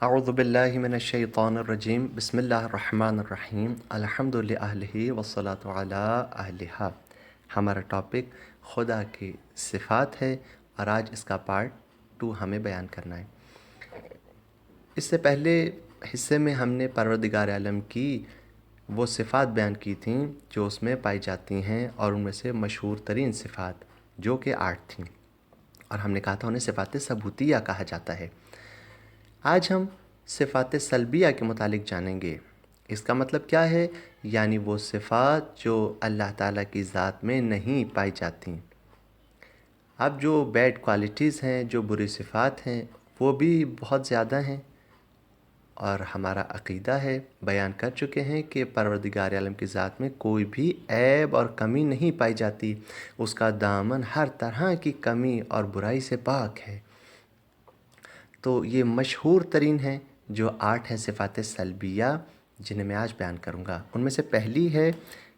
اعوذ باللہ من الشیطان الرجیم بسم اللہ الرحمن الرحیم الحمد للہ والصلاۃ علی اہلہا۔ ہمارا ٹاپک خدا کی صفات ہے اور آج اس کا پارٹ 2 ہمیں بیان کرنا ہے۔ اس سے پہلے حصے میں ہم نے پروردگار عالم کی وہ صفات بیان کی تھیں جو اس میں پائی جاتی ہیں، اور ان میں سے مشہور ترین صفات جو کہ 8 تھیں، اور ہم نے کہا تھا انہیں صفات ثبوتیہ کہا جاتا ہے۔ آج ہم صفات سلبیہ کے متعلق جانیں گے۔ اس کا مطلب کیا ہے؟ یعنی وہ صفات جو اللہ تعالیٰ کی ذات میں نہیں پائی جاتی۔ اب جو بیڈ کوالٹیز ہیں، جو بری صفات ہیں، وہ بھی بہت زیادہ ہیں، اور ہمارا عقیدہ ہے، بیان کر چکے ہیں کہ پروردگار عالم کی ذات میں کوئی بھی عیب اور کمی نہیں پائی جاتی۔ اس کا دامن ہر طرح کی کمی اور برائی سے پاک ہے۔ تو یہ مشہور ترین ہیں جو 8 ہیں صفات سلبیہ، جنہیں میں آج بیان کروں گا۔ ان میں سے پہلی ہے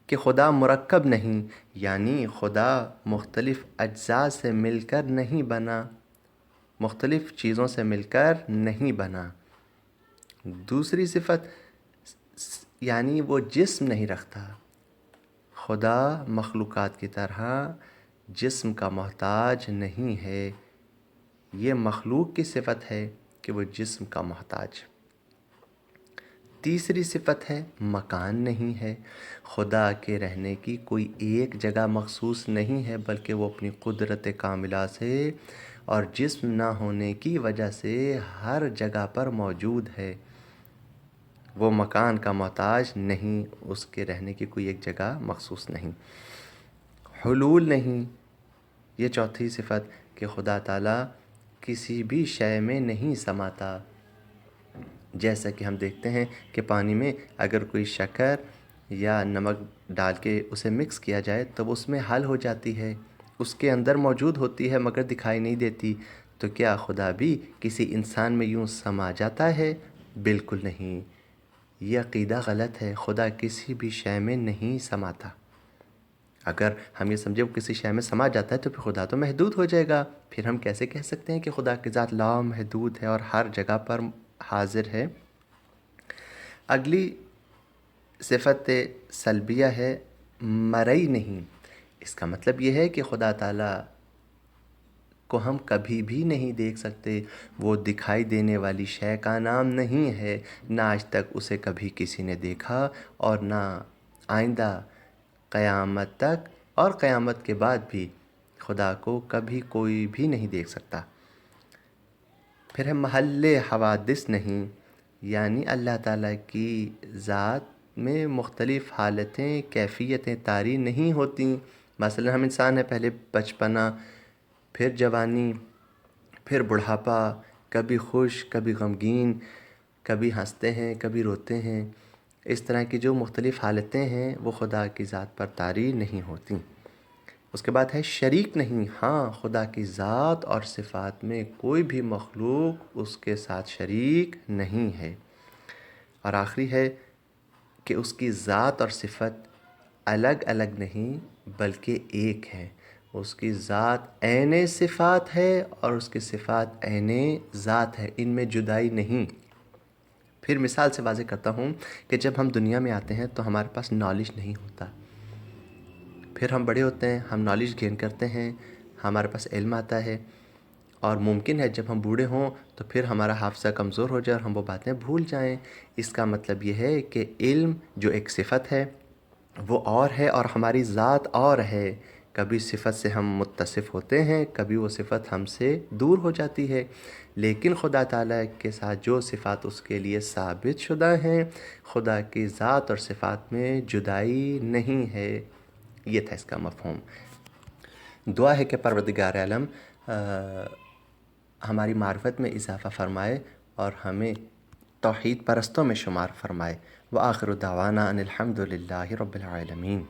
کہ خدا مرکب نہیں، یعنی خدا مختلف اجزاء سے مل کر نہیں بنا، مختلف چیزوں سے مل کر نہیں بنا۔ دوسری صفت یعنی وہ جسم نہیں رکھتا۔ خدا مخلوقات کی طرح جسم کا محتاج نہیں ہے۔ یہ مخلوق کی صفت ہے کہ وہ جسم کا محتاج۔ تیسری صفت ہے مکان نہیں ہے۔ خدا کے رہنے کی کوئی ایک جگہ مخصوص نہیں ہے، بلکہ وہ اپنی قدرت کاملہ سے اور جسم نہ ہونے کی وجہ سے ہر جگہ پر موجود ہے۔ وہ مکان کا محتاج نہیں، اس کے رہنے کی کوئی ایک جگہ مخصوص نہیں۔ حلول نہیں، یہ چوتھی صفت کہ خدا تعالیٰ کسی بھی شے میں نہیں سماتا۔ جیسا کہ ہم دیکھتے ہیں کہ پانی میں اگر کوئی شکر یا نمک ڈال کے اسے مکس کیا جائے تو اس میں حل ہو جاتی ہے، اس کے اندر موجود ہوتی ہے مگر دکھائی نہیں دیتی۔ تو کیا خدا بھی کسی انسان میں یوں سما جاتا ہے؟ بالکل نہیں۔ یہ عقیدہ غلط ہے۔ خدا کسی بھی شے میں نہیں سماتا۔ اگر ہم یہ سمجھے وہ کسی شے میں سما جاتا ہے تو پھر خدا تو محدود ہو جائے گا۔ پھر ہم کیسے کہہ سکتے ہیں کہ خدا کی ذات لامحدود ہے اور ہر جگہ پر حاضر ہے؟ اگلی صفت سلبیہ ہے مرئی نہیں۔ اس کا مطلب یہ ہے کہ خدا تعالیٰ کو ہم کبھی بھی نہیں دیکھ سکتے۔ وہ دکھائی دینے والی شے کا نام نہیں ہے، نہ آج تک اسے کبھی کسی نے دیکھا اور نہ آئندہ قیامت تک، اور قیامت کے بعد بھی خدا کو کبھی کوئی بھی نہیں دیکھ سکتا۔ پھر ہے محل حوادث نہیں، یعنی اللہ تعالیٰ کی ذات میں مختلف حالتیں، کیفیتیں طاری نہیں ہوتیں۔ مثلا ہم انسان ہیں، پہلے بچپنا، پھر جوانی، پھر بڑھاپا، کبھی خوش کبھی غمگین، کبھی ہنستے ہیں کبھی روتے ہیں۔ اس طرح کی جو مختلف حالتیں ہیں وہ خدا کی ذات پر طاری نہیں ہوتیں۔ اس کے بعد ہے شریک نہیں۔ ہاں، خدا کی ذات اور صفات میں کوئی بھی مخلوق اس کے ساتھ شریک نہیں ہے۔ اور آخری ہے کہ اس کی ذات اور صفت الگ الگ نہیں بلکہ ایک ہے۔ اس کی ذات عین صفات ہے اور اس کی صفات عین ذات ہے، ان میں جدائی نہیں۔ پھر مثال سے واضح کرتا ہوں کہ جب ہم دنیا میں آتے ہیں تو ہمارے پاس نالج نہیں ہوتا۔ پھر ہم بڑے ہوتے ہیں، ہم نالج گین کرتے ہیں، ہمارے پاس علم آتا ہے، اور ممکن ہے جب ہم بوڑھے ہوں تو پھر ہمارا حافظہ کمزور ہو جائے اور ہم وہ باتیں بھول جائیں۔ اس کا مطلب یہ ہے کہ علم جو ایک صفت ہے وہ اور ہے اور ہماری ذات اور ہے۔ کبھی صفت سے ہم متصف ہوتے ہیں، کبھی وہ صفت ہم سے دور ہو جاتی ہے، لیکن خدا تعالیٰ کے ساتھ جو صفات اس کے لیے ثابت شدہ ہیں، خدا کی ذات اور صفات میں جدائی نہیں ہے۔ یہ تھا اس کا مفہوم۔ دعا ہے کہ پروردگار عالم ہماری معرفت میں اضافہ فرمائے اور ہمیں توحید پرستوں میں شمار فرمائے۔ وآخر دعوانا ان الحمد للہ رب العالمین۔